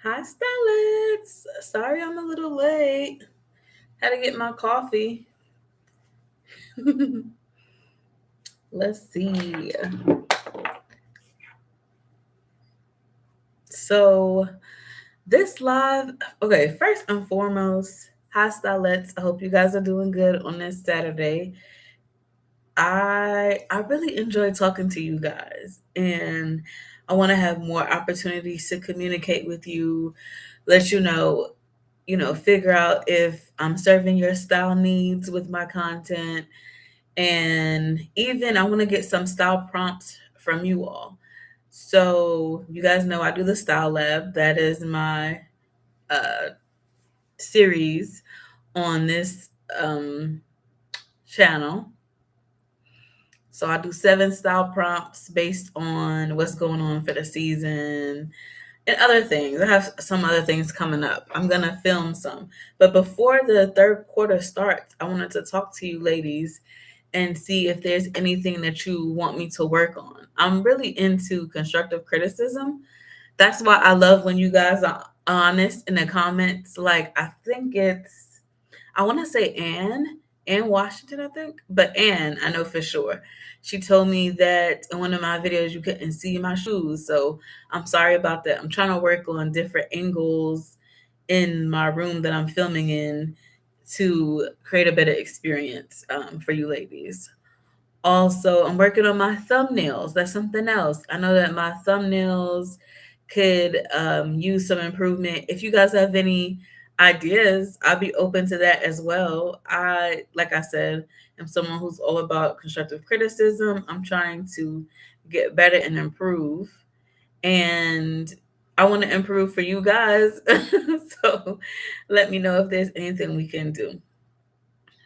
Hi, Stylets. Sorry I'm a little late. Had to get my coffee. Let's see. So, this live, okay, first and foremost, hi, Stylets. I hope you guys are doing good on this Saturday. I really enjoy talking to you guys, and I want to have more opportunities to communicate with you, let figure out if I'm serving your style needs with my content. And even I want to get some style prompts from you all. So, you guys know I do the Style Lab. That is my uh, series on this channel. So, I do 7 style prompts based on what's going on for the season and other things. I have some other things coming up. I'm going to film some. But before the third quarter starts, I wanted to talk to you ladies and see if there's anything that you want me to work on. I'm really into constructive criticism. That's why I love when you guys are honest in the comments. Like, I think I want to say Ann Washington, I think, but Ann, I know for sure. She told me that in one of my videos you couldn't see my shoes, so I'm sorry about that. I'm trying to work on different angles in my room that I'm filming in to create a better experience for you ladies. Also, I'm working on my thumbnails. That's something else. I know that my thumbnails could use some improvement. If you guys have any ideas, I'll be open to that as well. Like I said, am someone who's all about constructive criticism. I'm trying to get better and improve. And I want to improve for you guys. So let me know if there's anything we can do.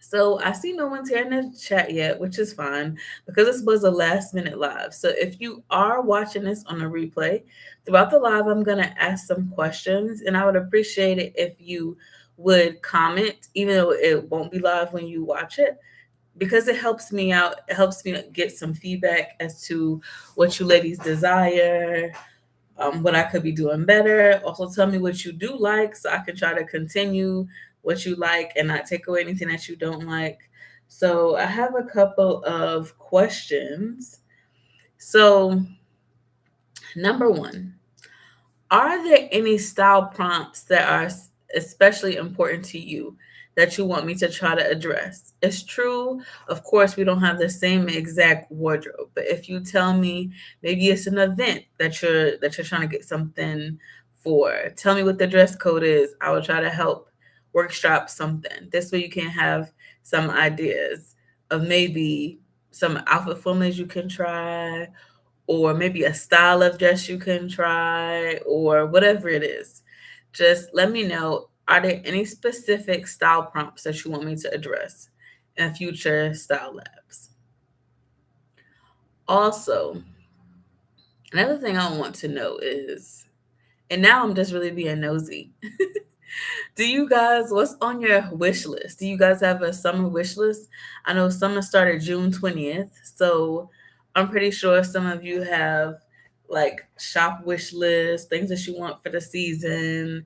So I see no one's here in the chat yet, which is fine because this was a last minute live. So if you are watching this on a replay, throughout the live, I'm going to ask some questions and I would appreciate it if you would comment, even though it won't be live when you watch it, because it helps me out. It helps me get some feedback as to what you ladies desire, what I could be doing better. Also, tell me what you do like so I can try to continue what you like and not take away anything that you don't like. So, I have a couple of questions. So, number one, are there any style prompts that are especially important to you that you want me to try to address? It's true, of course, we don't have the same exact wardrobe, but if you tell me maybe it's an event that you're trying to get something for, tell me what the dress code is. I will try to help workshop something. This way you can have some ideas of maybe some outfit formulas you can try, or maybe a style of dress you can try, or whatever it is. Just let me know. Are there any specific style prompts that you want me to address in future style labs? Also, another thing I want to know is, and now I'm just really being nosy. Do you guys, what's on your wish list? Do you guys have a summer wish list? I know summer started June 20th, so I'm pretty sure some of you have like shop wish list, things that you want for the season.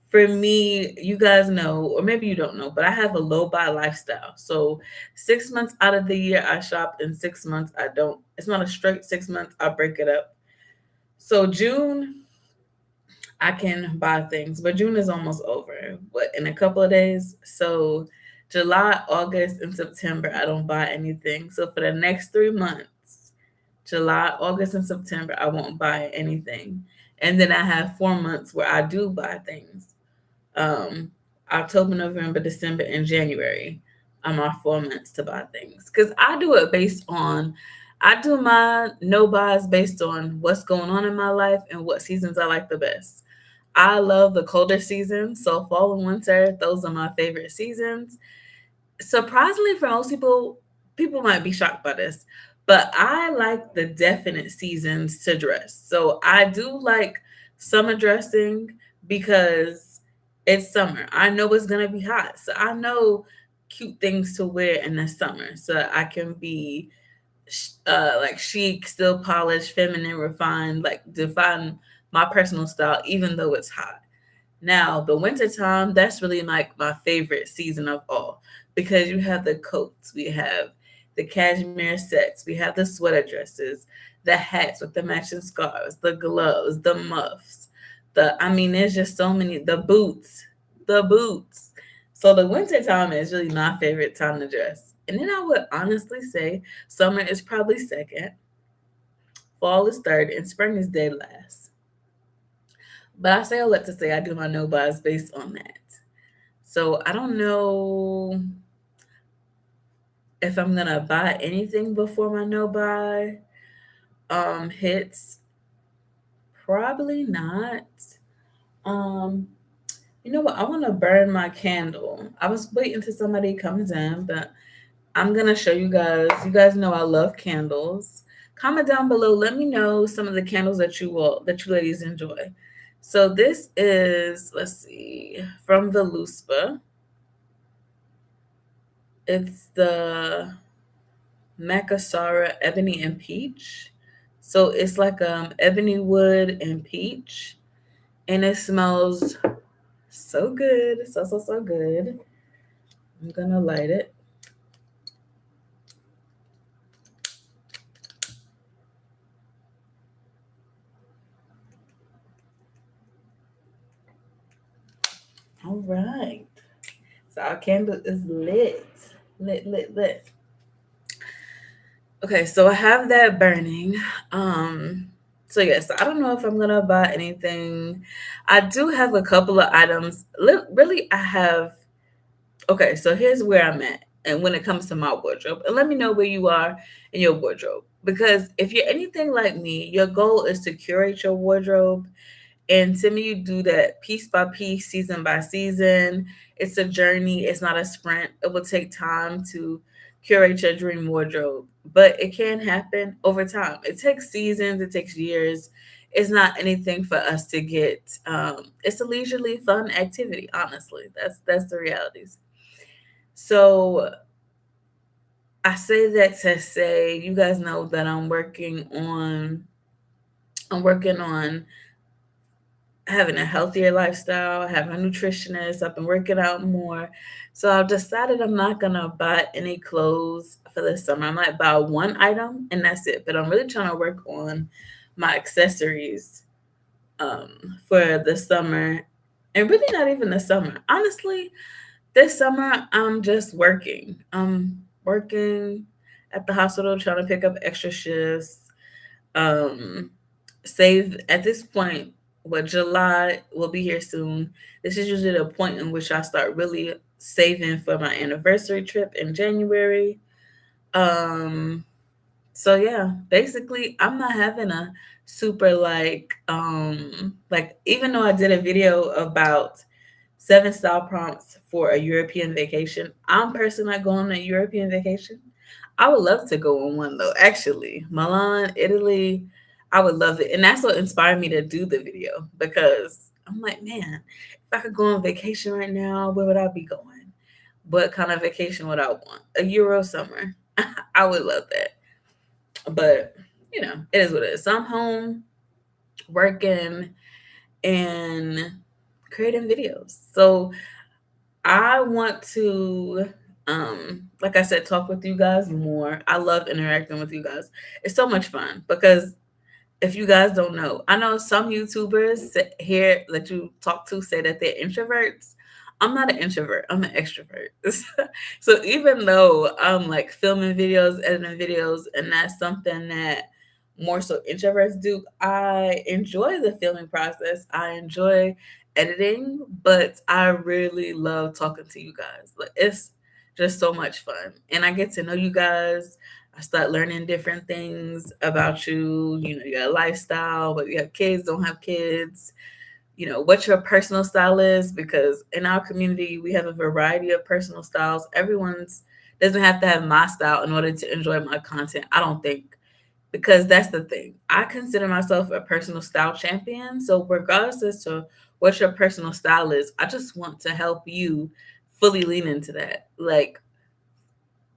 For me, you guys know, or maybe you don't know, but I have a low buy lifestyle. So 6 months out of the year I shop, and 6 months I don't. It's not a straight 6 months, I break it up. So June, I can buy things, but June is almost over. What, in a couple of days? So July, August, and September, I don't buy anything. So for the next 3 months, July, August, and September, I won't buy anything. And then I have 4 months where I do buy things. Um, October, November, December, and January are my 4 months to buy things. Because I do my no buys based on what's going on in my life and what seasons I like the best. I love the colder seasons, so fall and winter, those are my favorite seasons. Surprisingly, for most people, people might be shocked by this, but I like the definite seasons to dress. So I do like summer dressing because it's summer. I know it's gonna be hot, so I know cute things to wear in the summer, so I can be like chic, still polished, feminine, refined, like define my personal style, even though it's hot. Now, the winter time, that's really like my favorite season of all because you have the coats, we have the cashmere sets, we have the sweater dresses, the hats with the matching scarves, the gloves, the muffs, I mean, there's just so many, the boots. So the winter time is really my favorite time to dress. And then I would honestly say summer is probably second, fall is third, and spring is dead last. But I say all that to say I do my no buys based on that. So I don't know if I'm gonna buy anything before my no buy hits. Probably not. Um, you know what? I want to burn my candle. I was waiting till somebody comes in, but I'm gonna show you guys. You guys know I love candles. Comment down below. Let me know some of the candles that you ladies enjoy. So this is, let's see, from Veluspa. It's the Macassara Ebony and Peach. So it's like ebony wood and peach, and it smells so good, so good. I'm gonna light it. All right. So our candle is lit. Okay, so I have that burning. So yes, I don't know if I'm gonna buy anything. I do have a couple of items. Really, I have. Okay, so here's where I'm at, and when it comes to my wardrobe, and let me know where you are in your wardrobe. Because if you're anything like me, your goal is to curate your wardrobe, and to me, you do that piece by piece, season by season. It's a journey, it's not a sprint. It will take time to curate your dream wardrobe, but it can happen over time. It takes seasons, it takes years. It's not anything for us to get. It's a leisurely, fun activity. Honestly, that's the realities. So I say that to say, you guys know that I'm working on having a healthier lifestyle, having a nutritionist. I've been working out more. So I've decided I'm not gonna buy any clothes for the summer. I might buy one item and that's it. But I'm really trying to work on my accessories for the summer. And really not even the summer. Honestly, this summer I'm just working. I'm working at the hospital trying to pick up extra shifts. Um Save at this point, what, July will be here soon. This is usually the point in which I start really saving for my anniversary trip in January. Um, so yeah, basically I'm not having a super like even though I did a video about 7 style prompts for a European vacation, I'm personally not going on a European vacation. I would love to go on one though, actually. Milan, Italy, I would love it. And that's what inspired me to do the video because I'm like, man, if I could go on vacation right now, where would I be going? What kind of vacation would I want? A Euro summer. I would love that. But, it is what it is. So I'm home working and creating videos. So I want to like I said, talk with you guys more. I love interacting with you guys. It's so much fun because if you guys don't know, I know some YouTubers here that you talk to say that they're introverts. I'm not an introvert. I'm an extrovert. So even though I'm like filming videos, editing videos, and that's something that more so introverts do, I enjoy the filming process. I enjoy editing, but I really love talking to you guys. Like it's just so much fun, and I get to know you guys. I start learning different things about you, your lifestyle, whether you have kids, don't have kids, what your personal style is, because in our community, we have a variety of personal styles. Everyone's doesn't have to have my style in order to enjoy my content, I don't think, because that's the thing. I consider myself a personal style champion. So regardless as to what your personal style is, I just want to help you fully lean into that. Like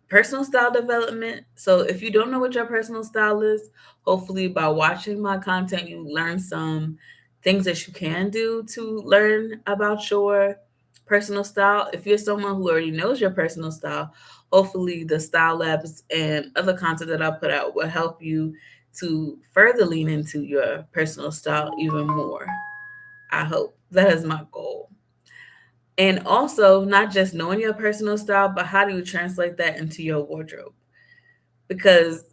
personal style development. So if you don't know what your personal style is, hopefully by watching my content, you learn some things that you can do to learn about your personal style. If you're someone who already knows your personal style, hopefully the style labs and other content that I put out will help you to further lean into your personal style even more. I hope that is my goal. And also, not just knowing your personal style, but how do you translate that into your wardrobe? Because,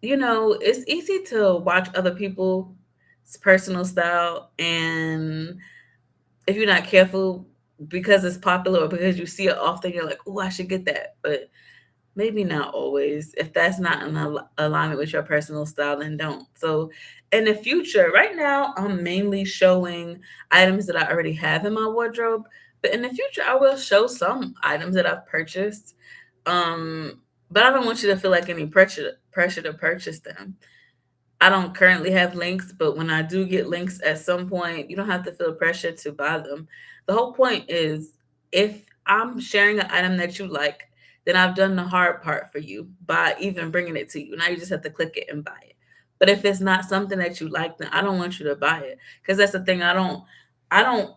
it's easy to watch other people's personal style. And if you're not careful, because it's popular or because you see it often, you're like, oh, I should get that. But maybe not always. If that's not in alignment with your personal style, then don't. So, in the future, right now, I'm mainly showing items that I already have in my wardrobe. But in the future, I will show some items that I've purchased. Um, but I don't want you to feel like any pressure to purchase them. I don't currently have links, but when I do get links at some point, you don't have to feel pressure to buy them. The whole point is if I'm sharing an item that you like, then I've done the hard part for you by even bringing it to you. Now you just have to click it and buy it. But if it's not something that you like, then I don't want you to buy it because that's the thing. I don't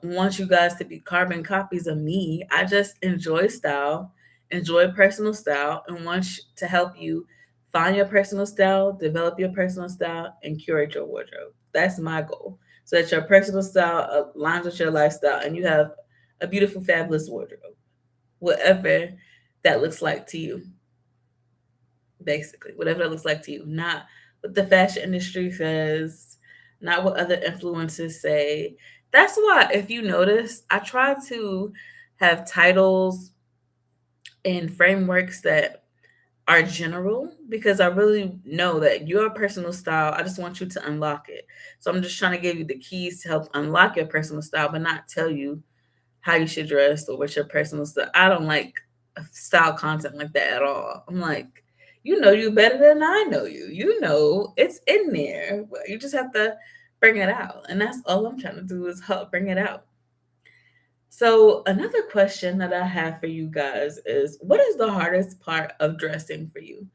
want you guys to be carbon copies of me. I just enjoy style, enjoy personal style, and want to help you find your personal style, develop your personal style, and curate your wardrobe. That's my goal. So that your personal style aligns with your lifestyle and you have a beautiful, fabulous wardrobe, whatever that looks like to you, basically. Whatever that looks like to you. Not what the fashion industry says, not what other influencers say. That's why, if you notice, I try to have titles and frameworks that are general because I really know that your personal style, I just want you to unlock it. So I'm just trying to give you the keys to help unlock your personal style, but not tell you how you should dress or what's your personal style. I don't like style content like that at all. I'm like, you know you better than I know you. You know it's in there. But you just have to bring it out. And that's all I'm trying to do is help bring it out. So another question that I have for you guys is what is the hardest part of dressing for you?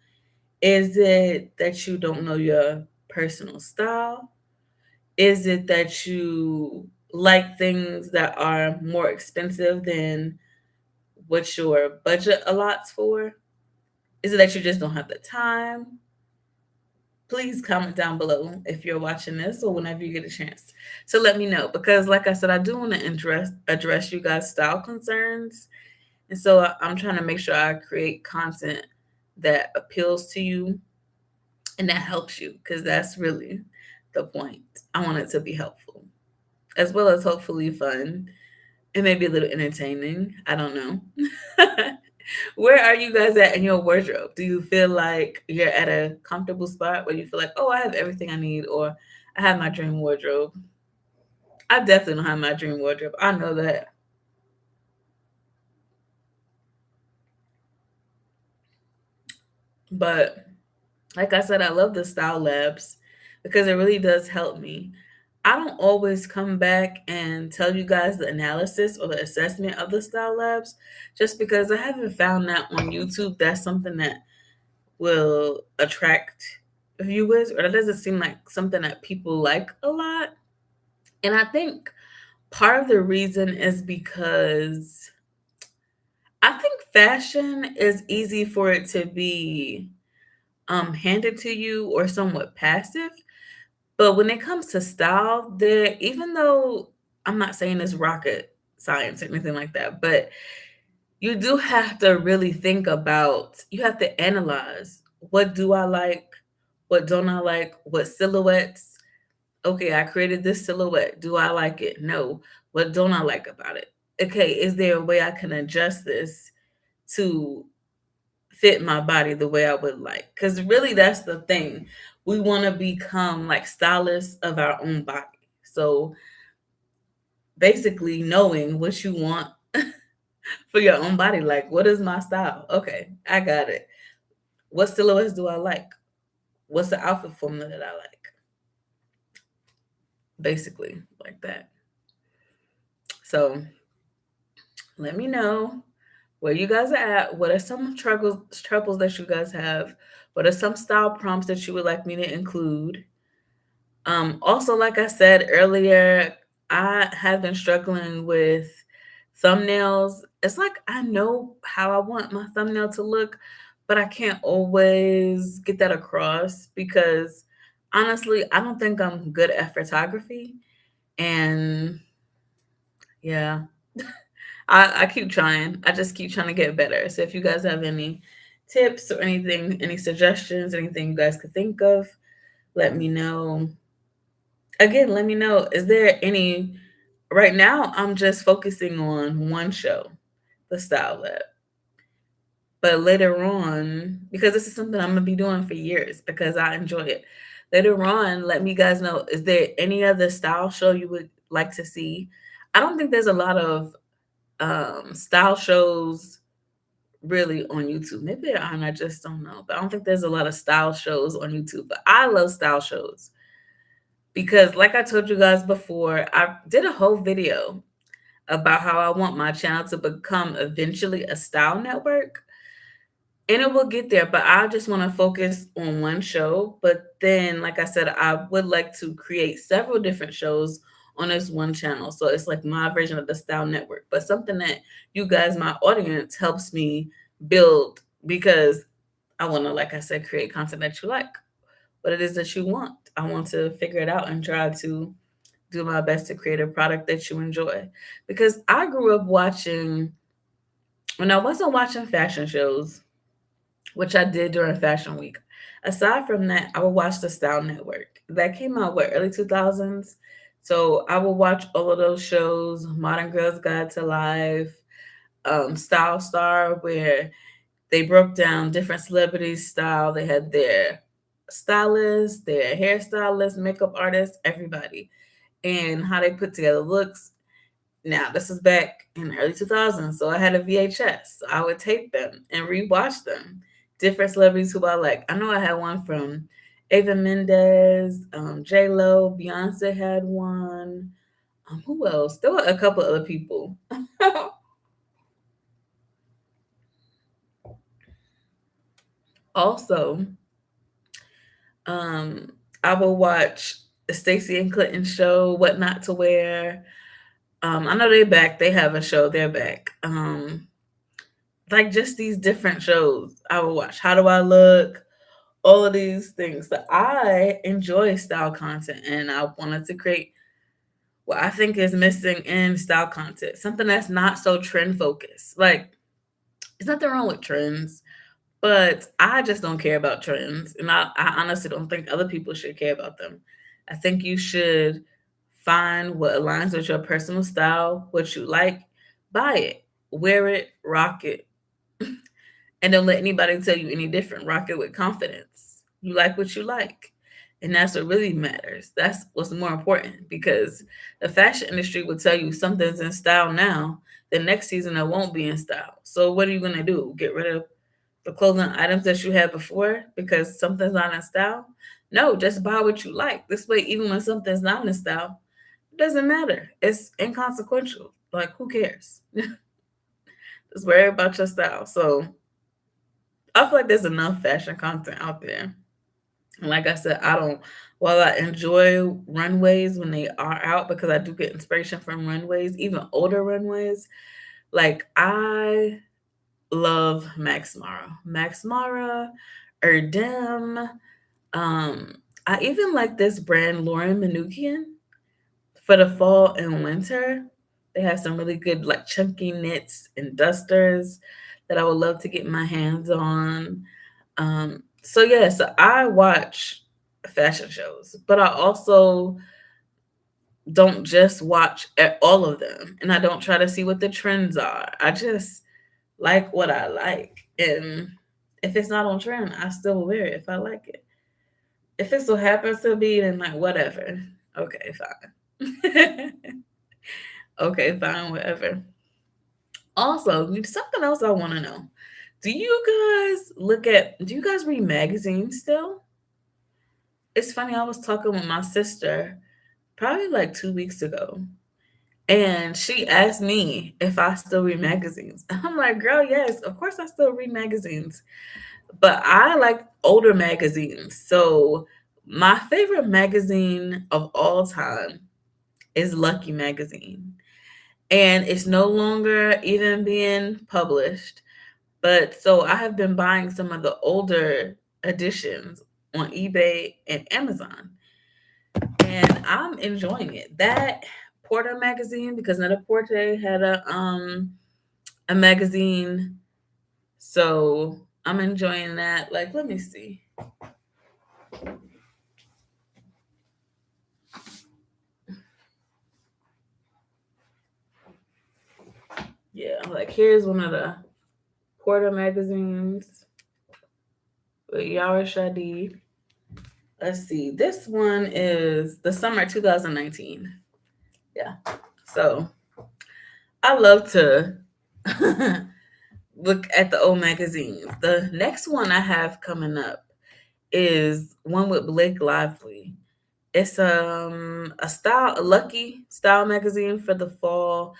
Is it that you don't know your personal style? Is it that you like things that are more expensive than what your budget allots for? Is it that you just don't have the time? Please comment down below if you're watching this or whenever you get a chance to let me know because like I said, I do want to address you guys style concerns. And so I'm trying to make sure I create content that appeals to you and that helps you because that's really the point. I want it to be helpful as well as hopefully fun and maybe a little entertaining. I don't know. Where are you guys at in your wardrobe? Do you feel like you're at a comfortable spot where you feel like, oh, I have everything I need, or I have my dream wardrobe? I definitely don't have my dream wardrobe. I know that. But like I said, I love the style labs because it really does help me. I don't always come back and tell you guys the analysis or the assessment of the style labs just because I haven't found that on YouTube. That's something that will attract viewers, or that doesn't seem like something that people like a lot. And I think part of the reason is because I think fashion is easy for it to be handed to you or somewhat passive. But when it comes to style, there even though I'm not saying it's rocket science or anything like that, but you do have to really think about, you have to analyze what do I like, what don't I like, what silhouettes. Okay, I created this silhouette. Do I like it? No. What don't I like about it? Okay, is there a way I can adjust this to fit my body the way I would like? Because really, that's the thing. We want to become like stylists of our own body. So basically, knowing what you want for your own body, like what is my style? Okay, I got it. What silhouettes do I like? What's the outfit formula that I like? Basically, like that. So let me know where you guys are at. What are some troubles that you guys have? What are some style prompts that you would like me to include? Also, like I said earlier, I have been struggling with thumbnails. It's like I know how I want my thumbnail to look, but I can't always get that across because honestly, I don't think I'm good at photography. And yeah, I keep trying. I just keep trying to get better. So if you guys have any tips or anything, any suggestions, anything you guys could think of, let me know. Again, let me know. Is there any right now I'm just focusing on one show, the Style Lab. But later on, because this is something I'm gonna be doing for years because I enjoy it. Later on, let me guys know, is there any other style show you would like to see? I don't think there's a lot of style shows really on YouTube. Maybe there are, and I just don't know. But I don't think there's a lot of style shows on YouTube. But I love style shows because, like I told you guys before, I did a whole video about how I want my channel to become eventually a style network. And it will get there, but I just want to focus on one show. But then, like I said, I would like to create several different shows on this one channel. So it's like my version of the Style Network, but something that you guys, my audience, helps me build because I want to, like I said, create content that you like, what it is that you want. I want to figure it out and try to do my best to create a product that you enjoy. Because I grew up watching, when I wasn't watching fashion shows, which I did during Fashion Week. Aside from that, I would watch the Style Network. That came out what, early 2000s. So I would watch all of those shows, Modern Girls Guide to Life, Style Star, where they broke down different celebrities' style. They had their stylists, their hairstylists, makeup artists, everybody, and how they put together looks. Now, this is back in the early 2000s, so I had a VHS. So I would tape them and rewatch them. Different celebrities who I like. I know I had one from Ava Mendez, J Lo, Beyonce had one. Who else? There were a couple other people. Also, um, I will watch the Stacey and Clinton show, What Not to Wear. I know they're back. They have a show. They're back. Like just these different shows I will watch. How do I look? All of these things. So I enjoy style content and I wanted to create what I think is missing in style content. Something that's not so trend focused. Like, there's nothing wrong with trends, but I just don't care about trends. And I honestly don't think other people should care about them. I think you should find what aligns with your personal style, what you like, buy it, wear it, rock it, and don't let anybody tell you any different. Rock it with confidence. You like what you like. And that's what really matters. That's what's more important because the fashion industry will tell you something's in style now, the next season it won't be in style. So what are you gonna do? Get rid of the clothing items that you had before because something's not in style? No, just buy what you like. This way, even when something's not in style, it doesn't matter. It's inconsequential. Like who cares? Just worry about your style. So I feel like there's enough fashion content out there. And like I said, I don't, while I enjoy runways when they are out because I do get inspiration from runways, even older runways, like I love Max Mara. Max Mara, Erdem. I even like this brand, Lauren Manukian, for the fall and winter. They have some really good, like chunky knits and dusters that I would love to get my hands on. So yeah, so I watch fashion shows, but I also don't just watch all of them, and I don't try to see what the trends are. I just like what I like, and if it's not on trend, I still wear it if I like it. If it so happens to be, then like whatever. Okay, fine. Okay, fine, whatever. Also, something else I want to know. Do you guys read magazines still? It's funny, I was talking with my sister probably like 2 weeks ago, And she asked me if I still read magazines. I'm like, girl, yes, of course I still read magazines. But I like older magazines. So my favorite magazine of all time is Lucky Magazine. And it's no longer even being published. But so I have been buying some of the older editions on eBay and Amazon. And I'm enjoying it. That Porter magazine, because Netta Porte had a magazine, so I'm enjoying that. Like, let me see. Yeah, like here's one of the Porter magazines with Yara Shadi. Let's see. This one is the summer 2019. Yeah. So I love to look at the old magazines. The next one I have coming up is one with Blake Lively. It's a lucky style magazine for the fall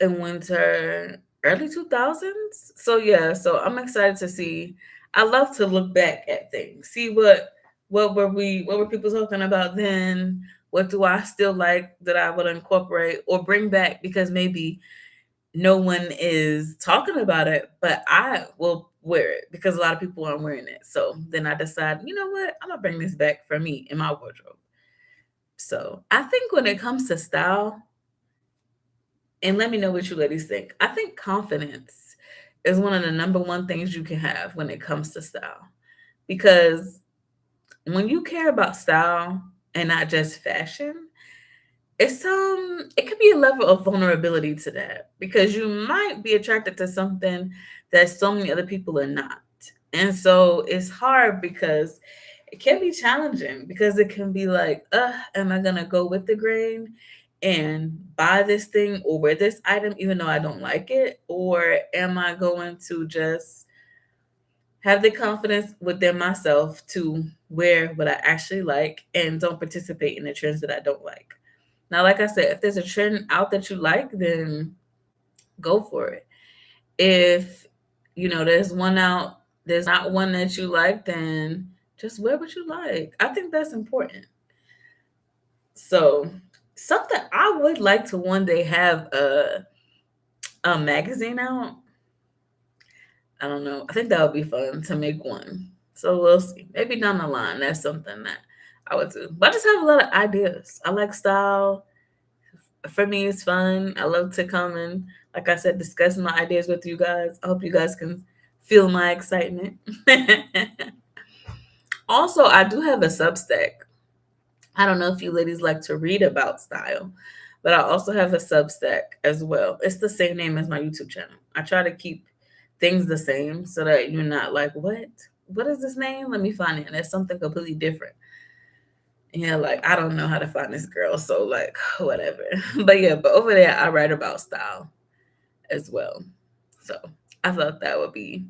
and winter early 2000s. So yeah, so I'm excited to see. I love to look back at things. See what were people talking about then? What do I still like that I would incorporate or bring back because maybe no one is talking about it, but I will wear it because a lot of people aren't wearing it. So then I decide, you know what? I'm gonna bring this back for me in my wardrobe. So I think when it comes to style, and let me know what you ladies think. I think confidence is one of the number one things you can have when it comes to style. Because when you care about style and not just fashion, it could be a level of vulnerability to that because you might be attracted to something that so many other people are not. And so it's hard because it can be challenging because it can be like, am I gonna go with the grain and buy this thing or wear this item even though I don't like it? Or am I going to just have the confidence within myself to wear what I actually like and don't participate in the trends that I don't like? Now, like I said, if there's a trend out that you like, then go for it. If there's one out, there's not one that you like, then just wear what you like. I think that's important. So, something I would like to one day have a magazine out. I don't know. I think that would be fun to make one. So we'll see. Maybe down the line, that's something that I would do. But I just have a lot of ideas. I like style. For me, it's fun. I love to come and, like I said, discuss my ideas with you guys. I hope you guys can feel my excitement. Also, I do have a Substack. I don't know if you ladies like to read about style, but I also have a Substack as well. It's the same name as my YouTube channel. I try to keep things the same so that you're not like, what? What is this name? Let me find it. And it's something completely different. Yeah, like I don't know how to find this girl, so like whatever. But yeah, but over there I write about style as well. So I thought that would be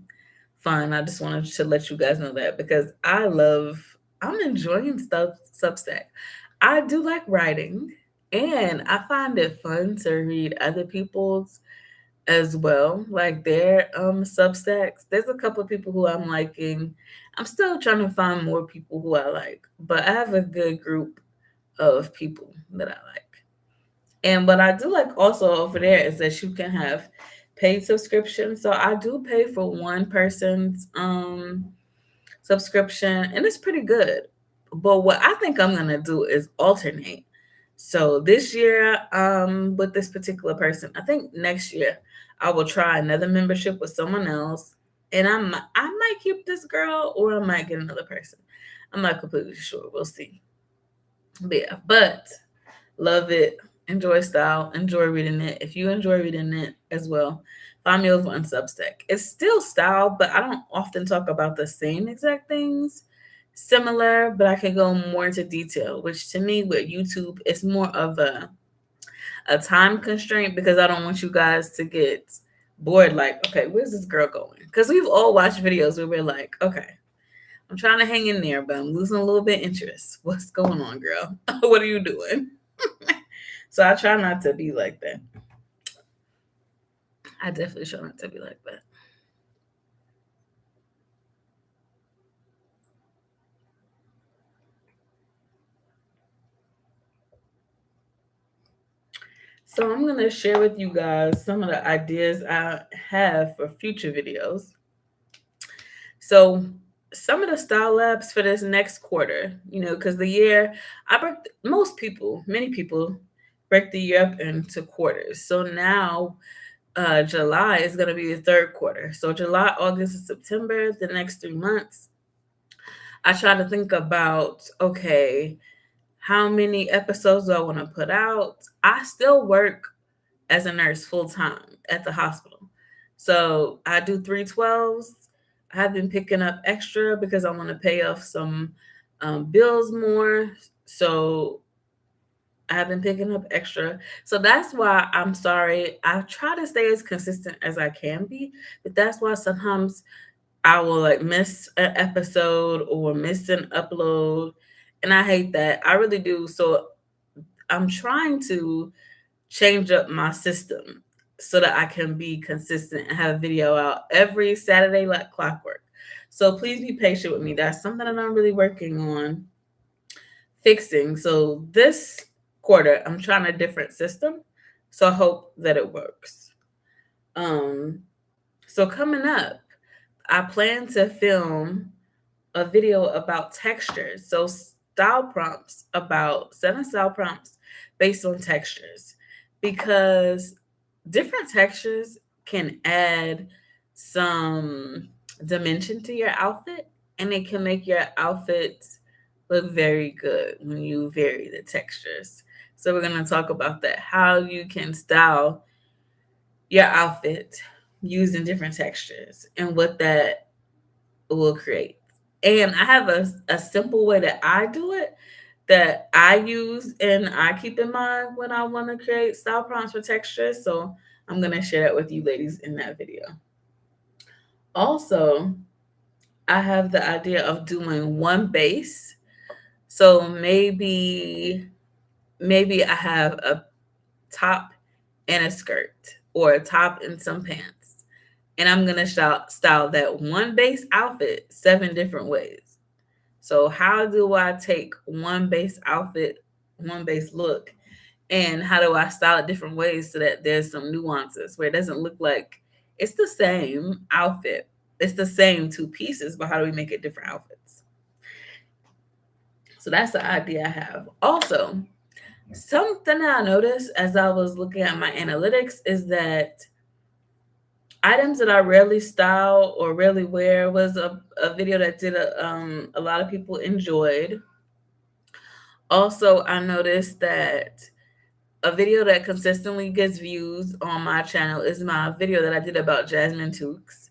fun. I just wanted to let you guys know that because I'm enjoying stuff Substack. I do like writing and I find it fun to read other people's as well, like their Substacks. There's a couple of people who I'm liking. I'm still trying to find more people who I like, but I have a good group of people that I like. And what I do like also over there is that you can have paid subscriptions. So I do pay for one person's subscription and it's pretty good. But what I think I'm gonna do is alternate. So this year, with this particular person, I think next year I will try another membership with someone else, and I might keep this girl or I might get another person. I'm not completely sure. We'll see. But yeah, but love it. Enjoy style. Enjoy reading it. If you enjoy reading it as well, find me over on Substack. It's still style, but I don't often talk about the same exact things. Similar, but I can go more into detail, which to me with YouTube is more of a time constraint because I don't want you guys to get bored like, okay, where's this girl going? Because we've all watched videos where we're like, okay, I'm trying to hang in there, but I'm losing a little bit interest. What's going on, girl? What are you doing? So I try not to be like that. I definitely try not to be like that. So I'm gonna share with you guys some of the ideas I have for future videos. So some of the style labs for this next quarter, because the year I break most people, many people break the year up into quarters. So now July is going to be the third quarter. So July, August, and September, the next 3 months, I try to think about, okay, how many episodes do I want to put out? I still work as a nurse full time at the hospital. So I do 312s. I have been picking up extra because I want to pay off some bills more. So I have been picking up extra. So that's why I'm sorry. I try to stay as consistent as I can be, but that's why sometimes I will like miss an episode or miss an upload. And I hate that. I really do. So I'm trying to change up my system so that I can be consistent and have a video out every Saturday like clockwork. So please be patient with me. That's something that I'm really working on fixing. So this quarter, I'm trying a different system. So I hope that it works. Um, so coming up, I plan to film a video about textures. So style prompts, about 7 style prompts based on textures, because different textures can add some dimension to your outfit, and it can make your outfit look very good when you vary the textures. So we're going to talk about that, how you can style your outfit using different textures and what that will create. And I have a simple way that I do it that I use and I keep in mind when I want to create style prompts for textures. So I'm going to share that with you ladies in that video. Also, I have the idea of doing one base. So maybe I have a top and a skirt, or a top and some pants. And I'm going to style that one base outfit 7 different ways. So how do I take one base outfit, one base look, and how do I style it different ways so that there's some nuances where it doesn't look like it's the same outfit. It's the same 2 pieces, but how do we make it different outfits? So that's the idea I have. Also, something that I noticed as I was looking at my analytics is that items that I rarely style or rarely wear was a video that did a lot of people enjoyed. Also, I noticed that a video that consistently gets views on my channel is my video that I did about Jasmine Tookes.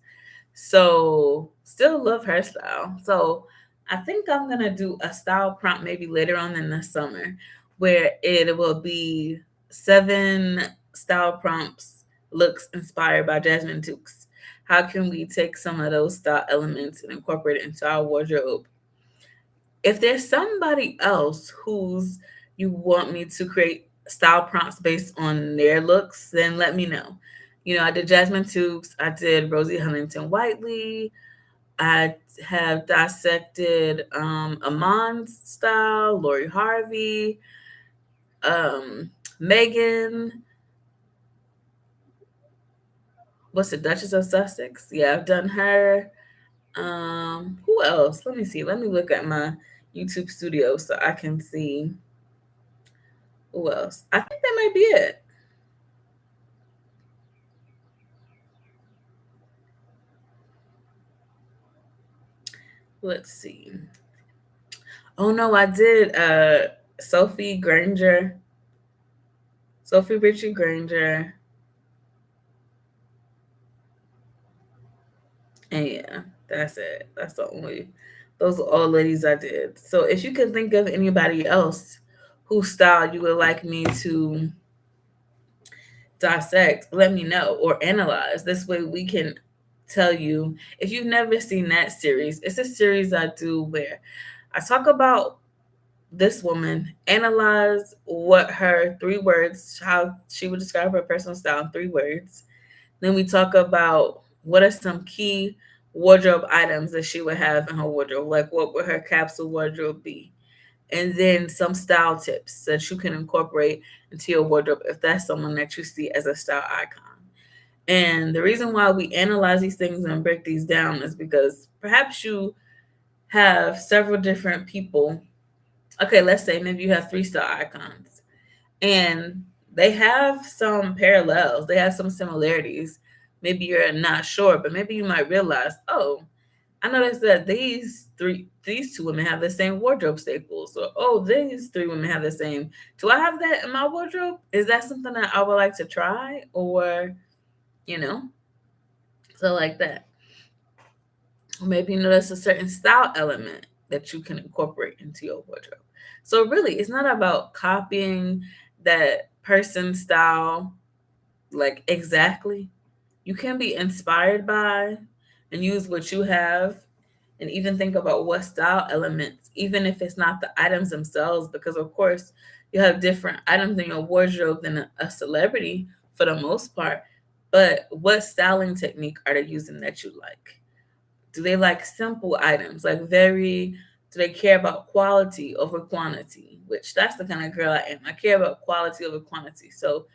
So still love her style. So I think I'm gonna do a style prompt maybe later on in the summer where it will be 7 style prompts looks inspired by Jasmine Tookes. How can we take some of those style elements and incorporate it into our wardrobe? If there's somebody else who's you want me to create style prompts based on their looks, then let me know. I did Jasmine Tookes, I did Rosie Huntington Whiteley, I have dissected Amon's style, Lori Harvey, Megan, what's the Duchess of Sussex? Yeah, I've done her. Who else? Let me see. Let me look at my YouTube studio so I can see who else. I think that might be it. Let's see. Oh no, I did Sophie Granger, Sophie Richie Granger. And yeah, that's it. That's the only those are all ladies I did. So if you can think of anybody else whose style you would like me to dissect, let me know, or analyze. This way we can tell you. If you've never seen that series, it's a series I do where I talk about this woman analyze what her 3 words, how she would describe her personal style in 3 words. Then we talk about what are some key wardrobe items that she would have in her wardrobe, like what would her capsule wardrobe be? And then some style tips that you can incorporate into your wardrobe if that's someone that you see as a style icon. And the reason why we analyze these things and break these down is because perhaps you have several different people. Okay, let's say maybe you have 3 style icons and they have some parallels, they have some similarities. Maybe you're not sure, but maybe you might realize, oh, I noticed that these 2 women have the same wardrobe staples. Or oh, these 3 women have the same. Do I have that in my wardrobe? Is that something that I would like to try? Or, you know, so like that. Or maybe you notice a certain style element that you can incorporate into your wardrobe. So really, it's not about copying that person's style like exactly. You can be inspired by and use what you have and even think about what style elements, even if it's not the items themselves, because of course you have different items in your wardrobe than a celebrity for the most part. But what styling technique are they using that you like? Do they like simple items, like very, do they care about quality over quantity? Which that's the kind of girl I am. I care about quality over quantity. So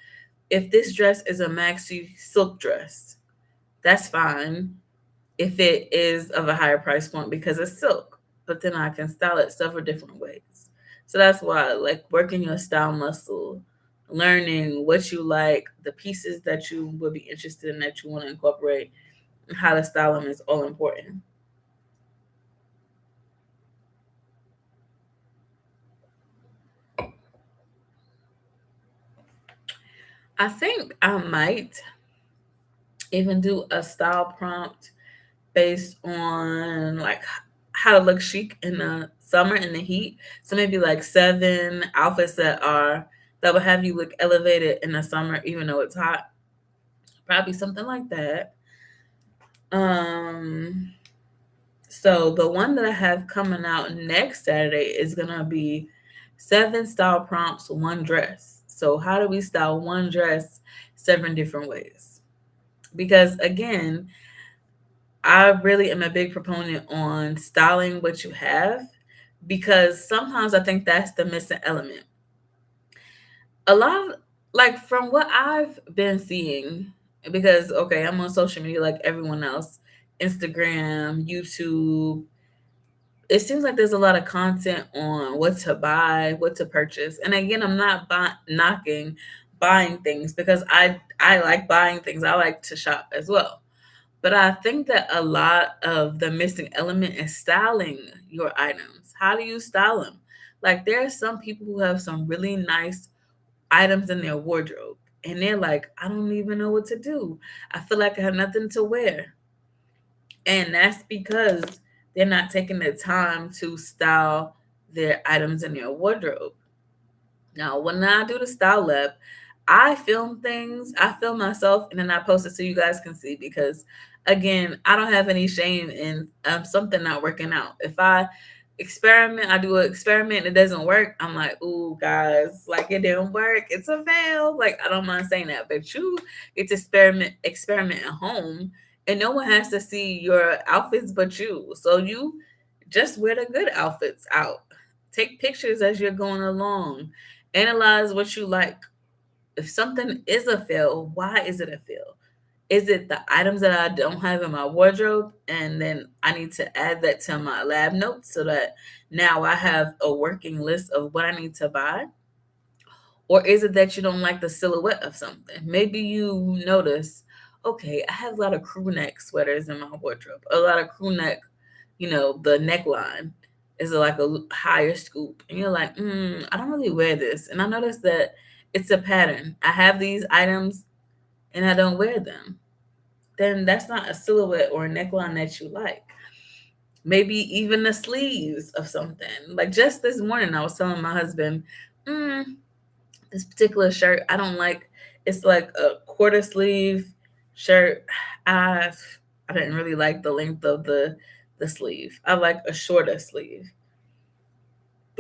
if this dress is a maxi silk dress, that's fine if it is of a higher price point because it's silk. But then I can style it several different ways. So that's why, like, working your style muscle, learning what you like, the pieces that you would be interested in that you want to incorporate, and how to style them is all important. I think I might even do a style prompt based on like how to look chic in the summer in the heat. So maybe like 7 outfits that will have you look elevated in the summer, even though it's hot. Probably something like that. Um, so the one that I have coming out next Saturday is gonna be 7 style prompts, one dress. So how do we style one dress 7 different ways? Because again, I really am a big proponent on styling what you have because sometimes I think that's the missing element. A lot of, like from what I've been seeing, because okay, I'm on social media like everyone else, Instagram, YouTube. It seems like there's a lot of content on what to buy, what to purchase. And again, I'm not knocking buying things because I like buying things. I like to shop as well. But I think that a lot of the missing element is styling your items. How do you style them? Like there are some people who have some really nice items in their wardrobe and they're like, I don't even know what to do. I feel like I have nothing to wear. And that's because they're not taking the time to style their items in their wardrobe. Now, when I do the style lab, I film things, I film myself, and then I post it so you guys can see because, again, I don't have any shame in something not working out. If I experiment, I do an experiment and it doesn't work, I'm like, ooh, guys, like it didn't work. It's a fail. Like, I don't mind saying that. But you get to experiment at home, and no one has to see your outfits but you. So you just wear the good outfits out. Take pictures as you're going along. Analyze what you like. If something is a fail, why is it a fail? Is it the items that I don't have in my wardrobe? And then I need to add that to my lab notes so that now I have a working list of what I need to buy? Or is it that you don't like the silhouette of something? Maybe you notice, okay, I have a lot of crew neck sweaters in my wardrobe, a lot of crew neck, the neckline is like a higher scoop. And you're like, I don't really wear this. And I noticed that it's a pattern. I have these items and I don't wear them. Then that's not a silhouette or a neckline that you like. Maybe even the sleeves of something. Like just this morning, I was telling my husband, mm, this particular shirt I don't like. It's like a quarter sleeve shirt. I I didn't really like the length of the sleeve. I like a shorter sleeve.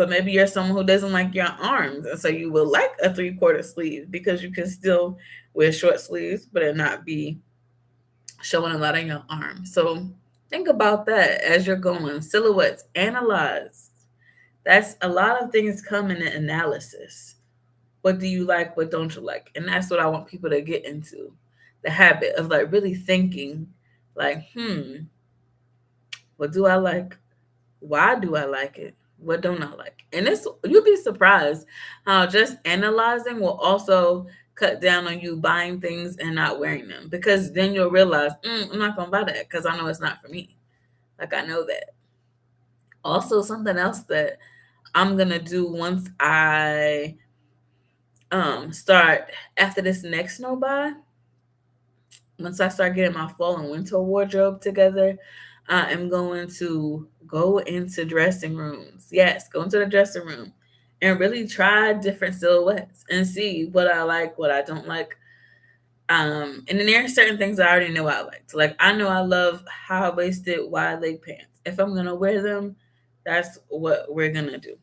But maybe you're someone who doesn't like your arms, and so you will like a 3/4 sleeve because you can still wear short sleeves, but it not be showing a lot of your arm. So think about that as you're going. Silhouettes, analyze. That's a lot of things come in the analysis. What do you like? What don't you like? And that's what I want people to get into. The habit of like really thinking, like, what do I like? Why do I like it? What don't I like? And this, you'll be surprised how just analyzing will also cut down on you buying things and not wearing them, because then you'll realize, I'm not gonna buy that because I know it's not for me. Like, I know that. Also, something else that I'm gonna do once I start after this next no buy, once I start getting my fall and winter wardrobe together, I am going to go into dressing rooms. Yes, go into the dressing room and really try different silhouettes and see what I like, what I don't like. And then there are certain things I already know I like. So, like, I know I love high waisted, wide leg pants. If I'm gonna wear them, that's what we're gonna do.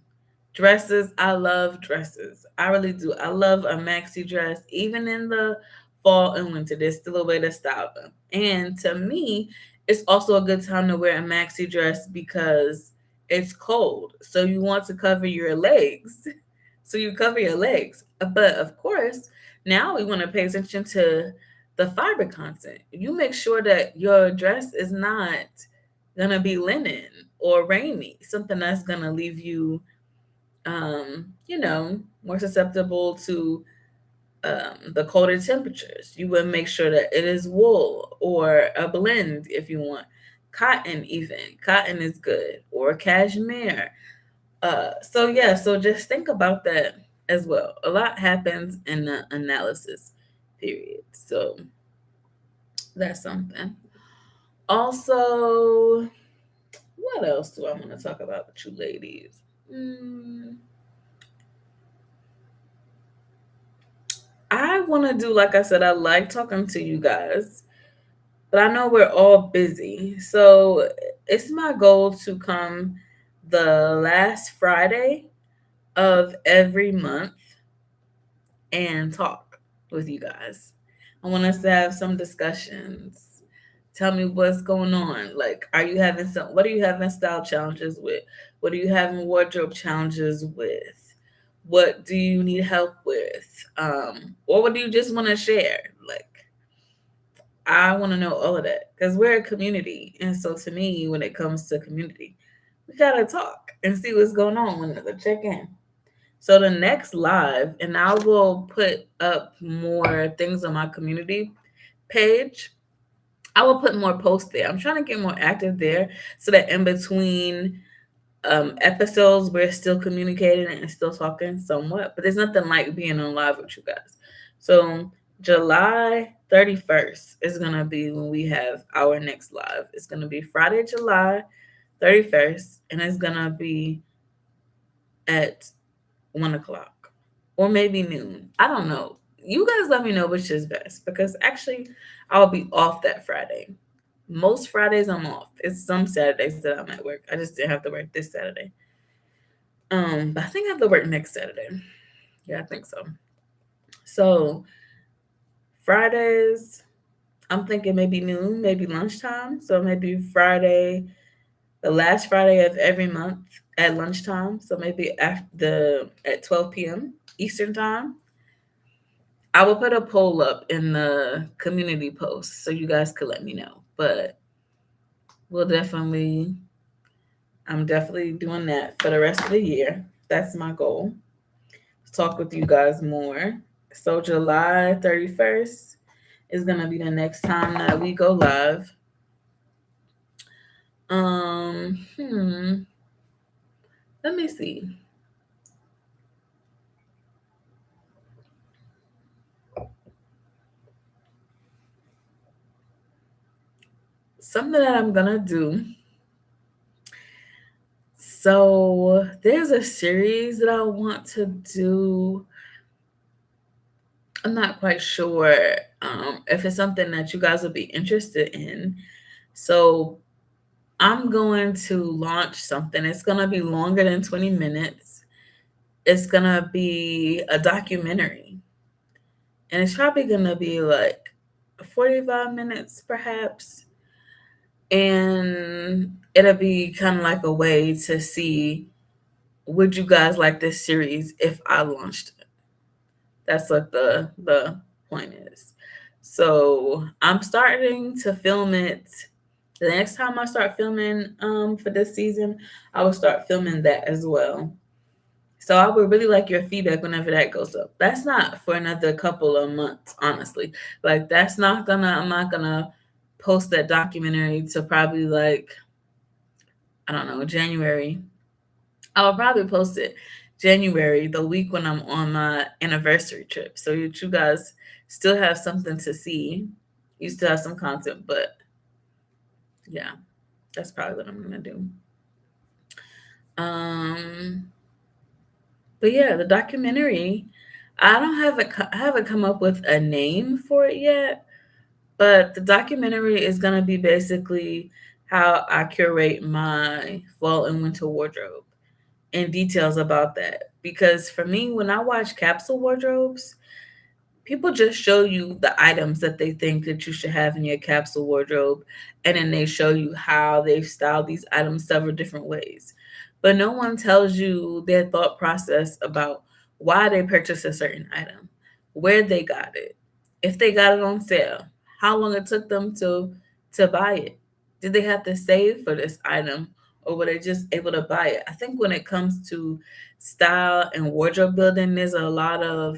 Dresses, I love dresses. I really do. I love a maxi dress. Even in the fall and winter, there's still a way to style them. And to me, it's also a good time to wear a maxi dress because it's cold. So you want to cover your legs. So you cover your legs. But of course, now we want to pay attention to the fiber content. You make sure that your dress is not going to be linen or rainy, something that's going to leave you more susceptible to the colder temperatures. You would make sure that it is wool or a blend if you want. Cotton, even. Cotton is good. Or cashmere. So just think about that as well. A lot happens in the analysis period. So that's something. Also, what else do I want to talk about with you ladies? I want to do, like I said, I like talking to you guys, but I know we're all busy. So it's my goal to come the last Friday of every month and talk with you guys. I want us to have some discussions. Tell me what's going on. Like, what are you having style challenges with? What are you having wardrobe challenges with? What do you need help with? Or what do you just want to share? Like, I want to know all of that because we're a community. And so to me, when it comes to community, we got to talk and see what's going on when the check in. So the next live, and I will put up more things on my community page. I will put more posts there. I'm trying to get more active there so that in between episodes we're still communicating and still talking somewhat. But there's nothing like being on live with you guys. So July 31st is gonna be when we have our next live. It's gonna be Friday, July 31st, and it's gonna be at 1 o'clock or maybe noon. I don't know. You guys let me know which is best because actually I'll be off that Friday. Most Fridays I'm off. It's some Saturdays that I'm at work. I just didn't have to work this Saturday. But I think I have to work next Saturday. Yeah, I think so. So Fridays, I'm thinking maybe noon, maybe lunchtime. So maybe Friday, the last Friday of every month at lunchtime. So maybe at 12 p.m. Eastern time. I will put a poll up in the community post so you guys could let me know. But we'll definitely, I'm definitely doing that for the rest of the year. That's my goal. Talk with you guys more. So July 31st is gonna be the next time that we go live. Um, hmm. Let me see. Something that I'm gonna do. So there's a series that I want to do. I'm not quite sure if it's something that you guys would be interested in. So I'm going to launch something. It's going to be longer than 20 minutes. It's going to be a documentary. And it's probably going to be like 45 minutes, perhaps. And it'll be kind of like a way to see, would you guys like this series if I launched it? That's what the point is. So I'm starting to film it. The next time I start filming for this season, I will start filming that as well. So I would really like your feedback whenever that goes up. That's not for another couple of months, honestly. Like that's not gonna I'm not gonna post that documentary to probably like, I don't know, January. I'll probably post it January, the week when I'm on my anniversary trip. So you guys still have something to see. You still have some content, but yeah, that's probably what I'm gonna do. Um, but yeah, the documentary, I haven't come up with a name for it yet, but the documentary is gonna be basically how I curate my fall and winter wardrobe and details about that. Because for me, when I watch capsule wardrobes, people just show you the items that they think that you should have in your capsule wardrobe, and then they show you how they've styled these items several different ways. But no one tells you their thought process about why they purchased a certain item, where they got it, if they got it on sale, how long it took them to buy it. Did they have to save for this item, or were they just able to buy it? I think when it comes to style and wardrobe building, there's a lot of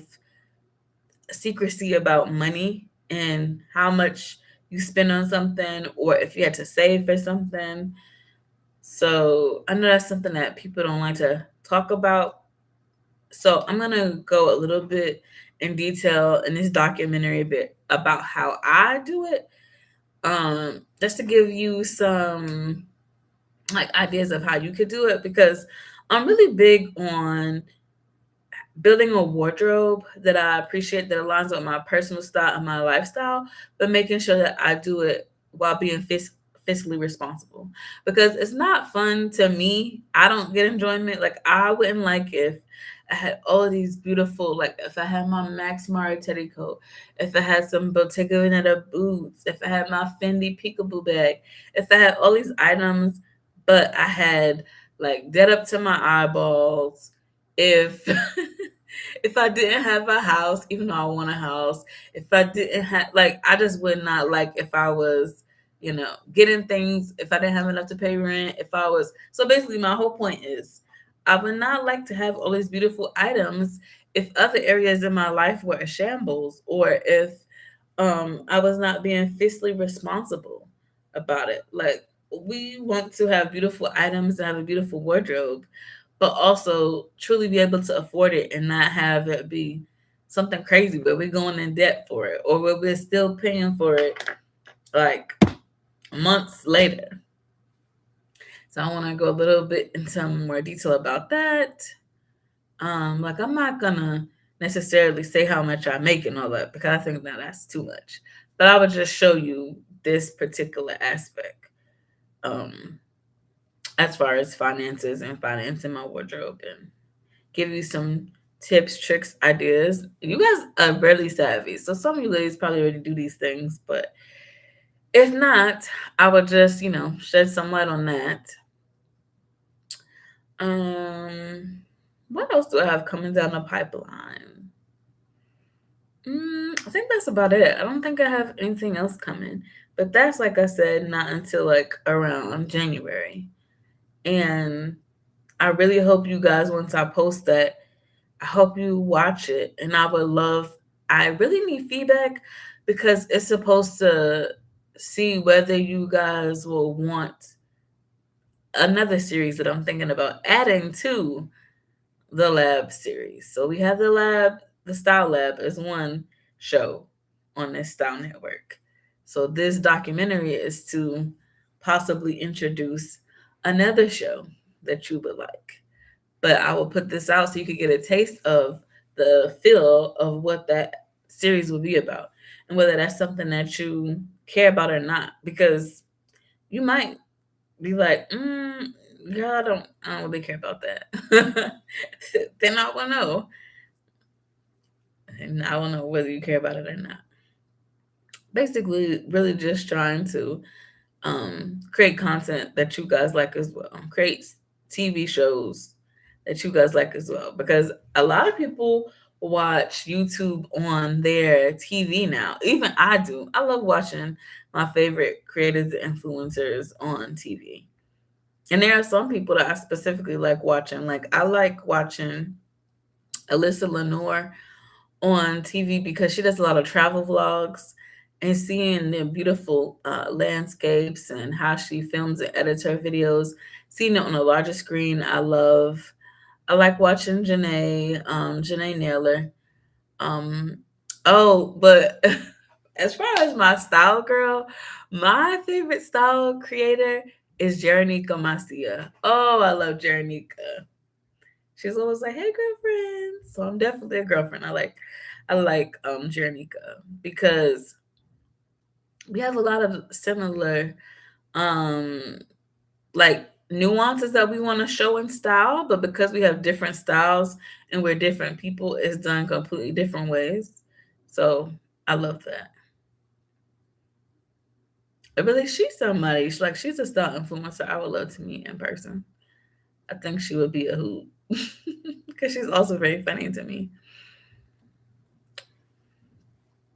secrecy about money and how much you spend on something, or if you had to save for something. So I know that's something that people don't like to talk about. So I'm gonna go a little bit in detail in this documentary a bit about how I do it. Just to give you some like ideas of how you could do it, because I'm really big on building a wardrobe that I appreciate, that aligns with my personal style and my lifestyle, but making sure that I do it while being fiscally responsible. Because it's not fun to me. I don't get enjoyment. Like I wouldn't like if I had all of these beautiful, like if I had my Max Mara teddy coat, if I had some Bottega Veneta boots, if I had my Fendi peekaboo bag, if I had all these items, but I had like dead up to my eyeballs, if if I didn't have a house, even though I want a house, if I didn't have, like, I just would not like if I was, getting things, if I didn't have enough to pay rent, if I was, so basically, my whole point is I would not like to have all these beautiful items if other areas in my life were a shambles, or if I was not being fiscally responsible about it. Like, we want to have beautiful items and have a beautiful wardrobe, but also truly be able to afford it and not have it be something crazy where we're going in debt for it, or where we're still paying for it like months later. So I want to go a little bit into more detail about that. Like I'm not gonna necessarily say how much I make and all that, because I think that that's too much. But I would just show you this particular aspect, um, as far as finances and financing my wardrobe, and give you some tips, tricks, ideas. You guys are really savvy, so some of you ladies probably already do these things, but if not, I would just shed some light on that. Um, what else do I have coming down the pipeline? I think that's about it. I don't think I have anything else coming, but that's, like I said, not until like around January. And I really hope you guys, once I post that, I hope you watch it. And I really need feedback, because it's supposed to see whether you guys will want another series that I'm thinking about adding to the lab series. So we have the Style Lab is one show on this Style Network. So this documentary is to possibly introduce another show that you would like. But I will put this out so you could get a taste of the feel of what that series will be about, and whether that's something that you care about or not. Because you might be like, girl, I don't really care about that. Then I will know. And I will know whether you care about it or not. Basically, really just trying to create content that you guys like as well. Create TV shows that you guys like as well. Because a lot of people watch YouTube on their TV now. Even I do. I love watching my favorite creators and influencers on TV. And there are some people that I specifically like watching. Like I like watching Alyssa Lenore on TV because she does a lot of travel vlogs and seeing the beautiful landscapes and how she films and edits her videos, seeing it on a larger screen. I love. I like watching Janae Naylor. Um, oh, but as far as my style girl, my favorite style creator is Jeronica Macia. Oh, I love Jeronica. She's always like, "Hey, girlfriend." So I'm definitely a girlfriend. I like Jernica because we have a lot of similar um like nuances that we want to show in style, but because we have different styles and we're different people, it's done completely different ways. So I love that. I really, she's somebody. She's a style influencer. I would love to meet in person. I think she would be a hoot because she's also very funny to me.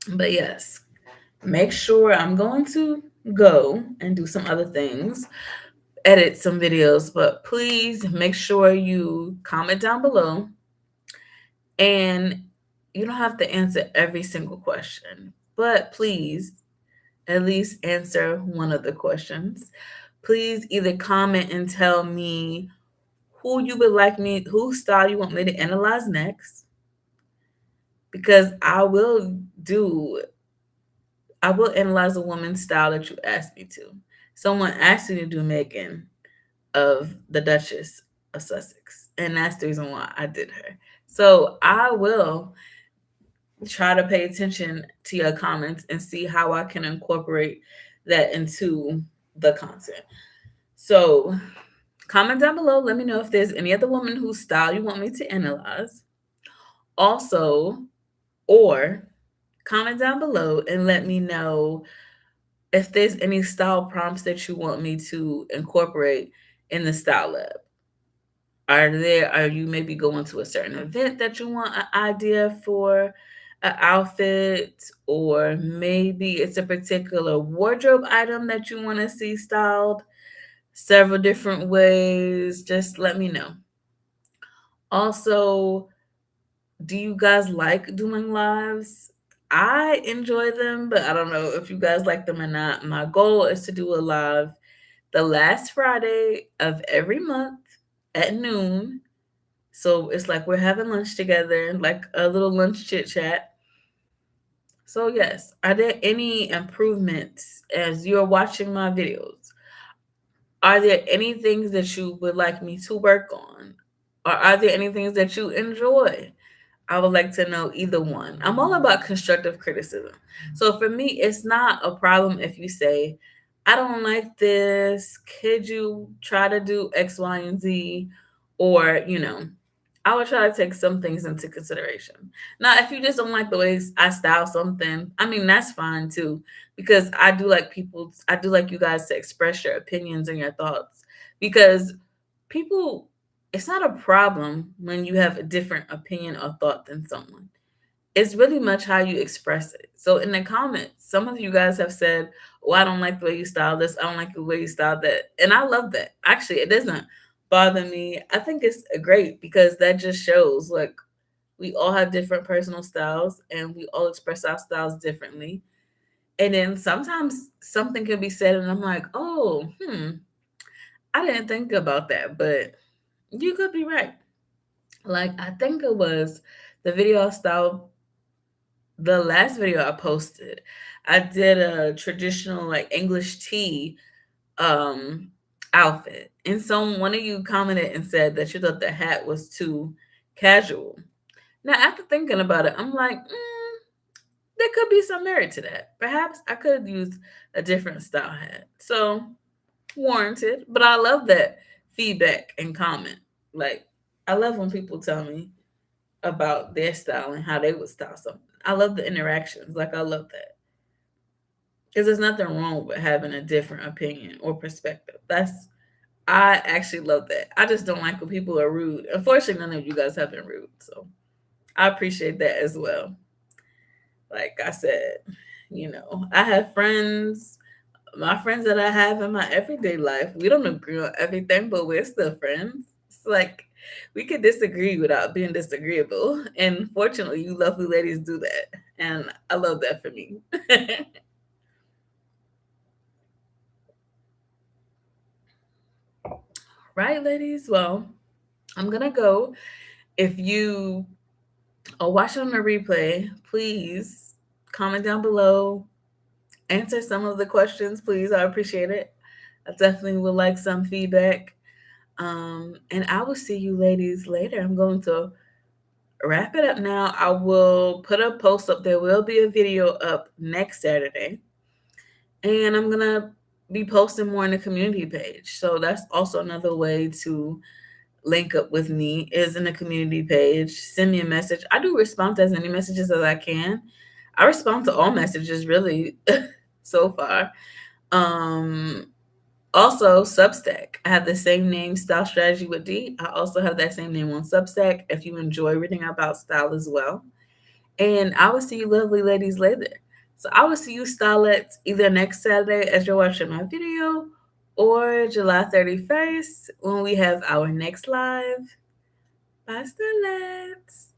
But yes, make sure I'm going to go and do some other things, edit some videos, but please make sure you comment down below and you don't have to answer every single question, but please at least answer one of the questions. Please either comment and tell me whose style you want me to analyze next, because do I will analyze a woman's style that you asked me to. Someone asked me to do Megan of the Duchess of Sussex, and that's the reason why I did her. So I will try to pay attention to your comments and see how I can incorporate that into the content. So comment down below. Let me know if there's any other woman whose style you want me to analyze. Also, or comment down below and let me know if there's any style prompts that you want me to incorporate in the style lab. Are you maybe going to a certain event that you want an idea for an outfit, or maybe it's a particular wardrobe item that you want to see styled several different ways? Just let me know. Also, do you guys like doing lives? I enjoy them, but I don't know if you guys like them or not. My goal is to do a live the last Friday of every month at noon. So it's like we're having lunch together, like a little lunch chit chat. So, yes, are there any improvements as you're watching my videos? Are there any things that you would like me to work on? Or are there any things that you enjoy? I would like to know either one. I'm all about constructive criticism. So for me, it's not a problem if you say, I don't like this. Could you try to do X, Y, and Z? Or, I would try to take some things into consideration. Now, if you just don't like the way I style something, I mean, that's fine too, because I do like you guys to express your opinions and your thoughts, because people, it's not a problem when you have a different opinion or thought than someone. It's really much how you express it. So in the comments, some of you guys have said, "Oh, I don't like the way you style this. I don't like the way you style that," and I love that. Actually, it doesn't bother me. I think it's great because that just shows like we all have different personal styles and we all express our styles differently. And then sometimes something can be said, and I'm like, "Oh, I didn't think about that," but you could be right. Like I think it was the video style, the last video I posted. I did a traditional like English tea um outfit. And one of you commented and said that you thought the hat was too casual. Now after thinking about it, I'm like, there could be some merit to that. Perhaps I could use a different style hat. So warranted, but I love that feedback and comment. Like, I love when people tell me about their style and how they would style something. I love the interactions. Like, I love that. Because there's nothing wrong with having a different opinion or perspective. I actually love that. I just don't like when people are rude. Unfortunately, none of you guys have been rude. So I appreciate that as well. Like I said, I have friends, my friends that I have in my everyday life. We don't agree on everything, but we're still friends. It's like we could disagree without being disagreeable. And fortunately, you lovely ladies do that. And I love that for me. Right, ladies? Well, I'm going to go. If you are watching on the replay, please comment down below, answer some of the questions, please. I appreciate it. I definitely would like some feedback. And I will see you ladies later. I'm going to wrap it up now. I will put a post up. There will be a video up next Saturday. And I'm going to be posting more on the community page. So that's also another way to link up with me is in the community page. Send me a message. I do respond to as many messages as I can. I respond to all messages really so far. Um Also, Substack. I have the same name, Style Strategy with D. I also have that same name on Substack if you enjoy reading about style as well. And I will see you lovely ladies later. So I will see you Stylets either next Saturday as you're watching my video or July 31st when we have our next live. Bye, Stylets.